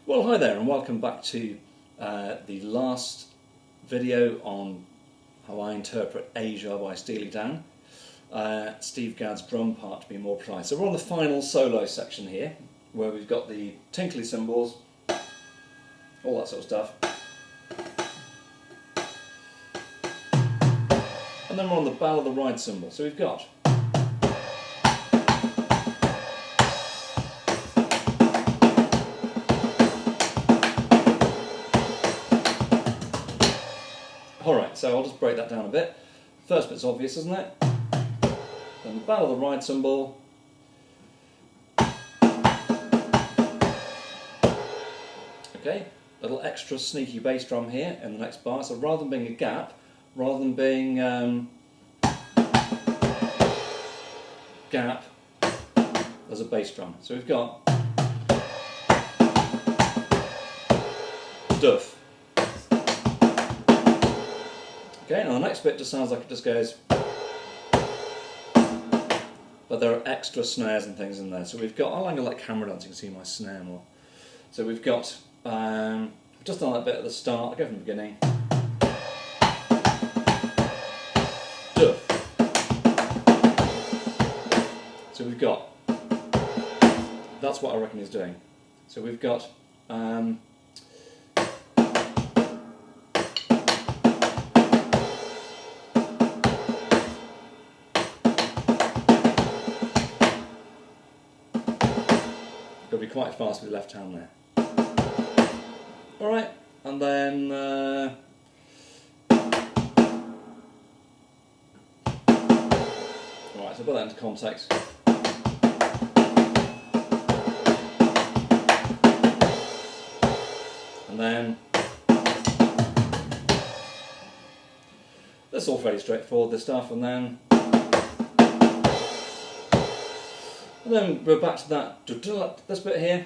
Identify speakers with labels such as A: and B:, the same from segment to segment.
A: Well, hi there and welcome back to the last video on how I interpret Asia by Steely Dan. Steve Gadd's drum part to be more precise. So we're on the final solo section here where we've got the tinkly cymbals, all that sort of stuff. And then we're on the bow of the ride cymbal. So we've got alright, so I'll just break that down a bit. First bit's obvious, isn't it? Then the bow of the ride cymbal. Okay, a little extra sneaky bass drum here in the next bar. So rather than being a gap, rather than being gap, there's a bass drum. So we've got duff. Okay, now the next bit just sounds like it just goes, but there are extra snares and things in there. So we've got, I'll angle that camera down so you can see my snare more. So we've got, just on that bit at the start, I'll go from the beginning. Duff. So we've got, that's what I reckon he's doing. So we've got, got to be quite fast with the left hand there. Alright, and then alright, so put that into context. And then that's all fairly straightforward, this stuff, and then we're back to that, this bit here.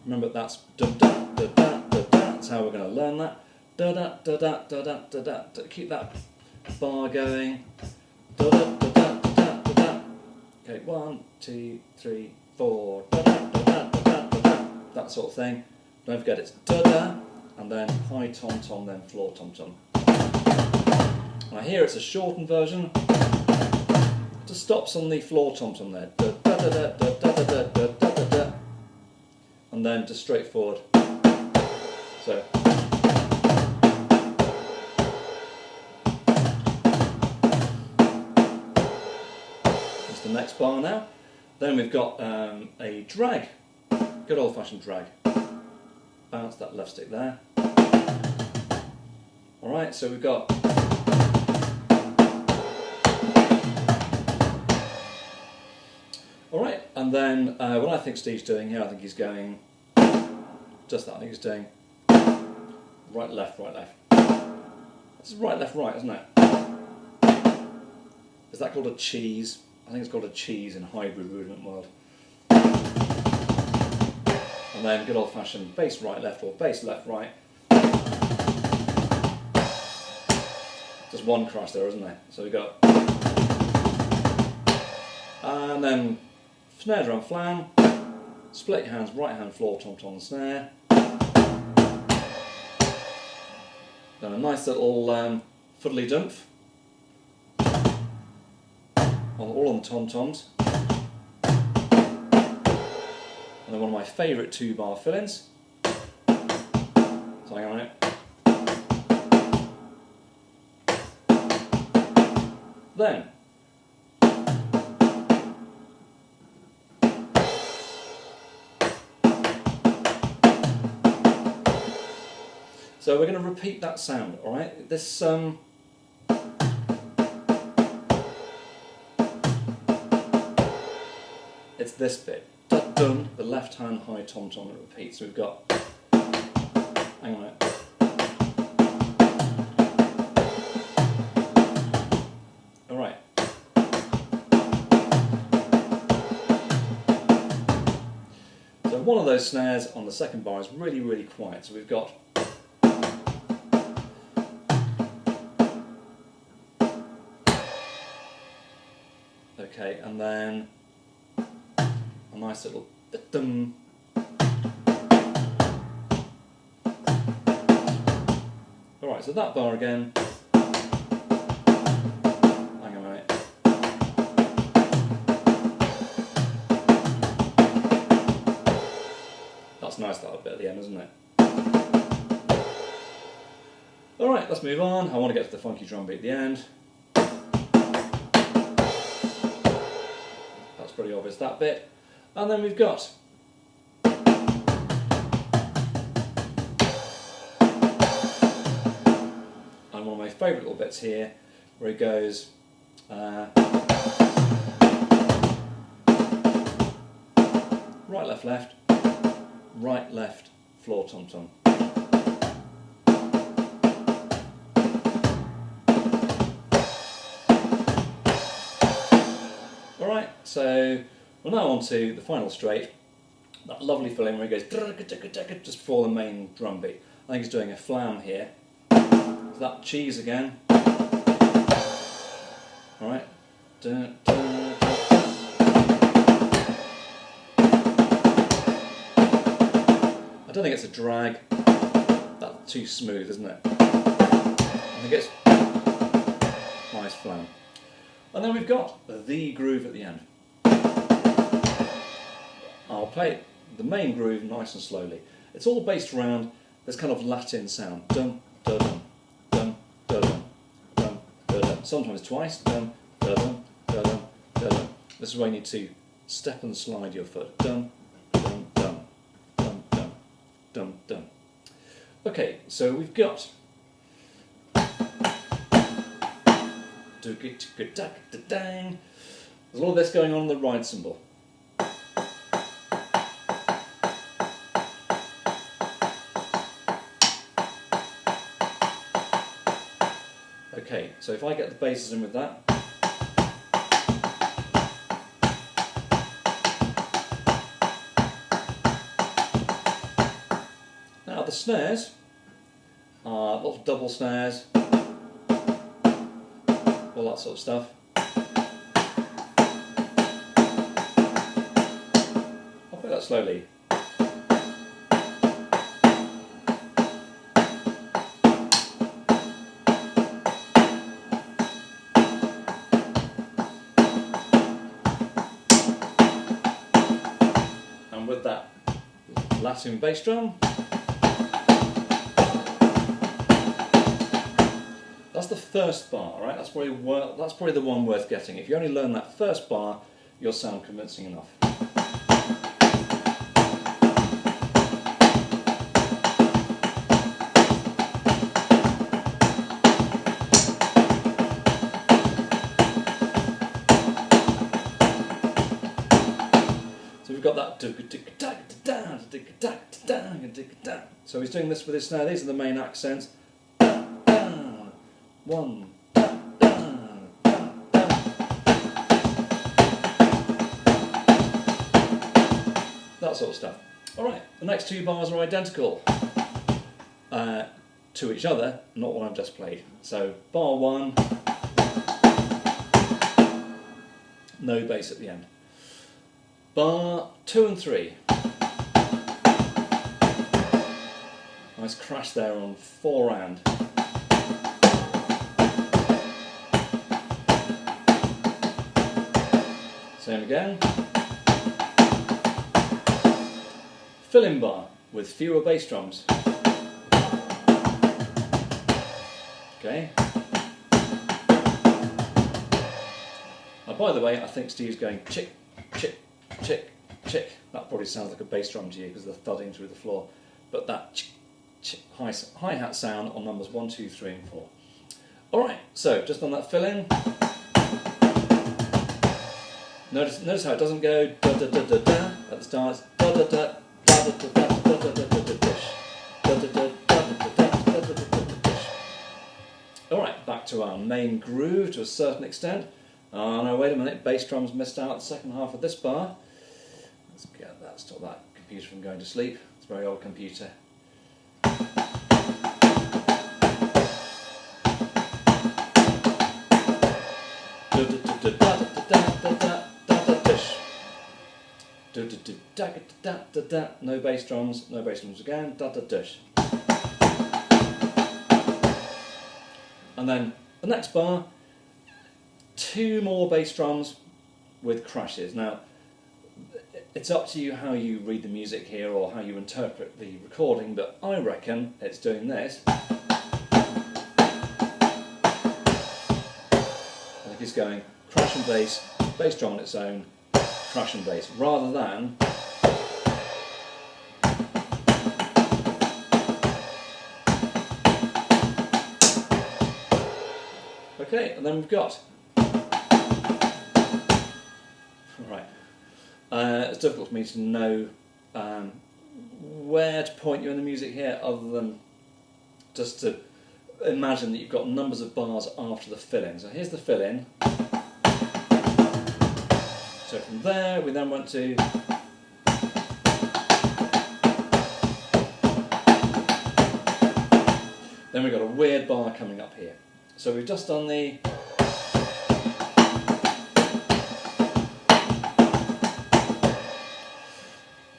A: Remember that's that's how we're going to learn that. Keep that bar going. Okay, 1, 2, 3, 4. That sort of thing. Don't forget it's da-da, and then high tom-tom, then floor tom-tom. Now here it's a shortened version. Just stops on the floor tom-tom there. And then just straightforward. So. That's the next bar now. Then we've got a drag. Good old-fashioned drag. Bounce that left stick there. Alright, so we've got alright, and then what I think Steve's doing here, I think he's going just that. I think he's doing right, left, right, left. This is right, left, right, isn't it? Is that called a cheese? I think it's called a cheese in hybrid rudiment world. And then good old-fashioned bass right, left, or bass left, right. Just one crash there, isn't there? So we've got, and then snare drum flam, split your hands, right hand floor, tom-tom snare. Then a nice little fiddly-dumph, all on the tom-toms. And then one of my favourite 2-bar fill-ins. So hang on a minute. Then so we're going to repeat that sound, alright? This it's this bit. Dun, the left hand high tom-tom and repeat. So we've got, hang on a minute. Alright. So one of those snares on the second bar is really, really quiet. So we've got okay, and then a nice little dum. Alright, so that bar again. Hang on a minute. That's nice, that little bit at the end, isn't it? Alright, let's move on. I want to get to the funky drum beat at the end. That's pretty obvious, that bit. And then we've got and one of my favourite little bits here, where he goes right, left, left, right, left, floor, tom, tom. Alright, so we're now on to the final straight, that lovely filling where he goes just before the main drum beat. I think he's doing a flam here. So that cheese again. Alright. I don't think it's a drag. That's too smooth, isn't it? I think it's nice flam. And then we've got the groove at the end. I'll play the main groove nice and slowly. It's all based around this kind of Latin sound. Dum, da, dum, dum, da, dum, dum, da, dum. Sometimes twice. Dum, da, dum, da, dum, da, dum. This is where you need to step and slide your foot. Dum, dum, dum, dum, dum, dum, dum. Okay, so we've got there's a lot of this going on the ride cymbal. Okay, so if I get the basses in with that. Now the snares are lots of double snares, all that sort of stuff. I'll play that slowly. And with that Latin bass drum, that's the first bar, right? That's probably the one worth getting. If you only learn that first bar, you'll sound convincing enough. So we've got that. So he's doing this with his snare. These are the main accents. One, that sort of stuff. Alright, the next two bars are identical to each other, not what I've just played. So, bar one, no bass at the end. Bar 2 and 3. Nice crash there on 4 and. Same again. Fill-in bar with fewer bass drums. Okay. Now, by the way, I think Steve's going chick, chick, chick, chick. That probably sounds like a bass drum to you because they're thudding through the floor. But that chick, chick, hi-hat sound on numbers 1, 2, 3 and 4. Alright, so just on that fill-in. Notice how it doesn't go da da da da da at the start. It's da da da da da da da da da da da dish. Da da da da da da da da da dish. Alright, back to our main groove to a certain extent. Oh no, wait a minute, bass drums missed out the second half of this bar. Let's get that, stop that computer from going to sleep. It's a very old computer. Da da da da da da da da. No bass drums again, da da dish. And then the next bar, 2 more bass drums with crashes. Now, it's up to you how you read the music here or how you interpret the recording, but I reckon it's doing this. I think it's going crash and bass drum on its own, crash and bass, rather than okay, and then we've got right. It's difficult for me to know where to point you in the music here, other than just to imagine that you've got numbers of bars after the fill-in. So here's the fill-in. So from there we then went to then we've got a weird bar coming up here. So we've just done the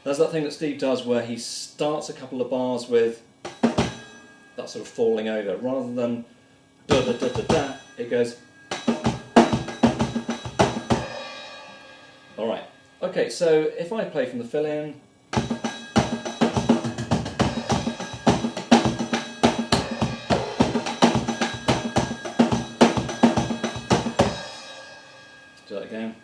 A: there's that thing that Steve does where he starts a couple of bars with that sort of falling over, rather than da da da da da, it goes. Alright, okay, so if I play from the fill-in, do that again.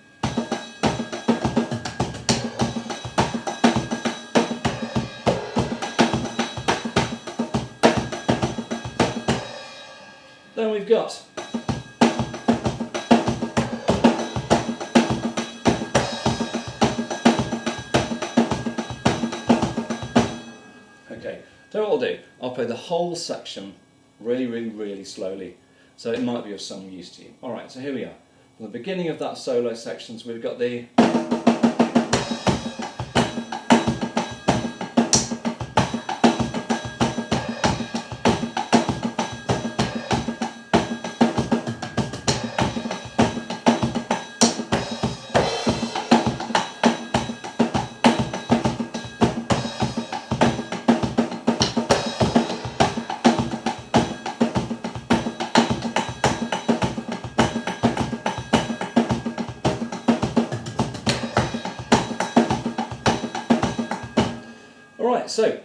A: Then we've got okay, so what I'll do, I'll play the whole section really slowly, so it might be of some use to you. Alright, so here we are. From the beginning of that solo section, so we've got the Alright, so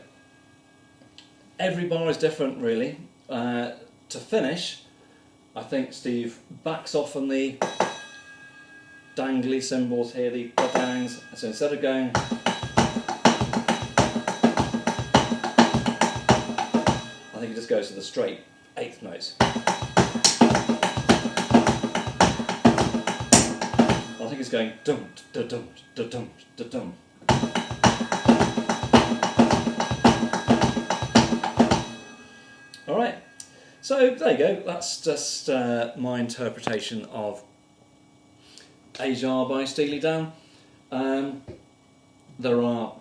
A: every bar is different really. To finish, I think Steve backs off on the dangly cymbals here, the dangs, so instead of going I think he just goes to the straight 8th notes. I think it's going dum da dum da dum da dum. Alright, so there you go, that's just my interpretation of Aja by Steely Dan. There are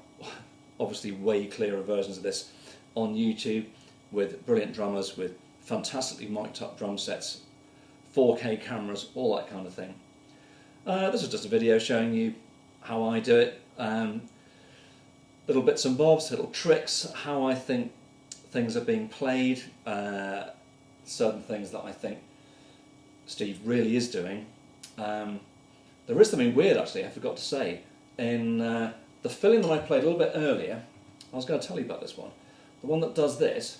A: obviously way clearer versions of this on YouTube with brilliant drummers, with fantastically mic'd up drum sets, 4K cameras, all that kind of thing. This is just a video showing you how I do it, little bits and bobs, little tricks, how I think things are being played, certain things that I think Steve really is doing. There is something weird actually, I forgot to say. In the fill-in that I played a little bit earlier, I was going to tell you about this one. The one that does this.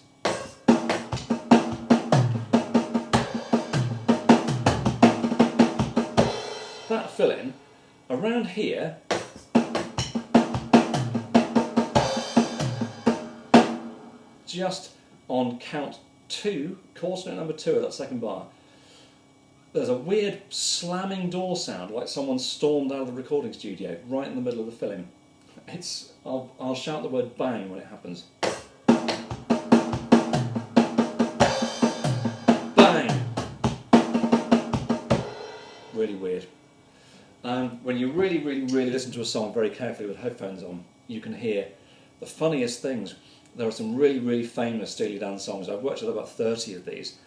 A: That fill-in, around here, just on count 2, chorus note number 2 of that second bar, there's a weird slamming door sound, like someone stormed out of the recording studio right in the middle of the fill-in. I'll shout the word bang when it happens. Bang! Really weird. When you really listen to a song very carefully with headphones on, you can hear the funniest things. There are some really famous Steely Dan songs. I've worked with about 30 of these.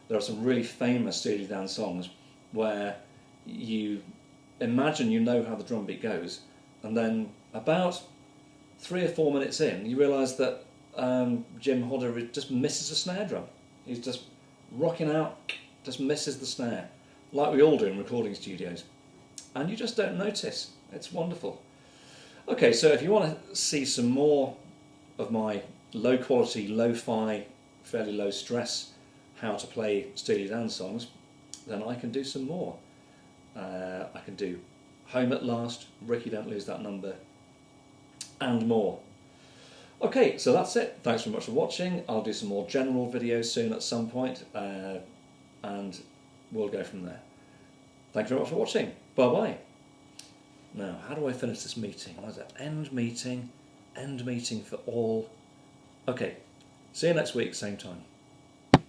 A: There are some really famous Steely Dan songs where you imagine you know how the drum beat goes, and then about 3 or 4 minutes in, you realise that Jim Hodder just misses a snare drum. He's just rocking out, just misses the snare, like we all do in recording studios. And you just don't notice. It's wonderful. Okay, so if you want to see some more of my low quality, lo-fi, fairly low stress, how to play Steely Dan songs, then I can do some more. I can do Home at Last, Ricky Don't Lose That Number, and more. Okay, so that's it. Thanks very much for watching. I'll do some more general videos soon at some point, and we'll go from there. Thank you very much for watching. Bye-bye. Now, how do I finish this meeting? What is it? End meeting for all. Okay, see you next week, same time.